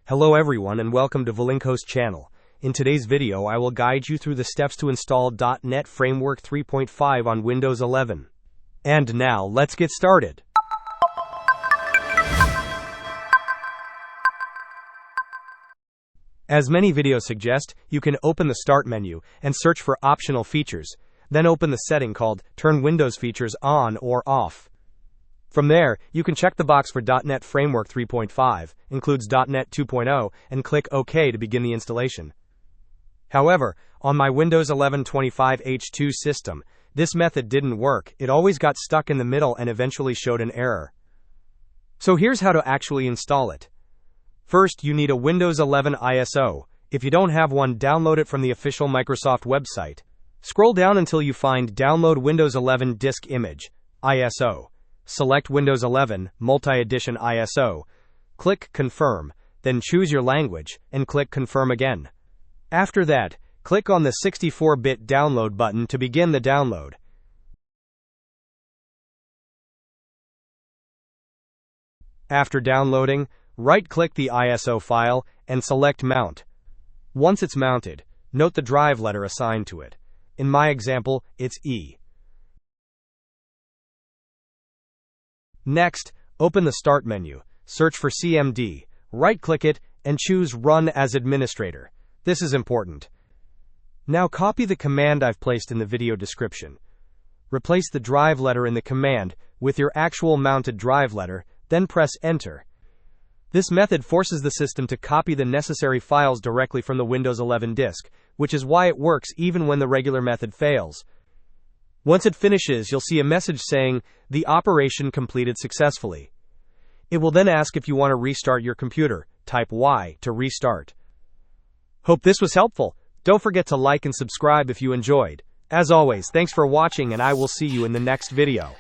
Hello everyone and welcome to Valinko's channel. In today's video I will guide you through the steps to install .NET Framework 3.5 on Windows 11. And now, let's get started. As many videos suggest, you can open the Start menu and search for optional features, then open the setting called Turn Windows Features On or Off. From there, you can check the box for .NET Framework 3.5, includes .NET 2.0, and click OK to begin the installation. However, on my Windows 11 25H2 system, this method didn't work. It always got stuck in the middle and eventually showed an error. So here's how to actually install it. First, you need a Windows 11 ISO. If you don't have one, download it from the official Microsoft website. Scroll down until you find Download Windows 11 Disk Image, ISO. Select Windows 11 Multi-Edition ISO. Click Confirm, then choose your language, and click Confirm again. After that, click on the 64-bit download button to begin the download. After downloading, right-click the ISO file and select Mount. Once it's mounted, note the drive letter assigned to it. In my example, it's E. Next, open the Start menu, search for CMD, right-click it, and choose Run as Administrator. This is important. Now copy the command I've placed in the video description. Replace the drive letter in the command with your actual mounted drive letter, then press Enter. This method forces the system to copy the necessary files directly from the Windows 11 disk, which is why it works even when the regular method fails. Once it finishes, you'll see a message saying, "The operation completed successfully." It will then ask if you want to restart your computer. Type Y to restart. Hope this was helpful. Don't forget to like and subscribe if you enjoyed. As always, thanks for watching and I will see you in the next video.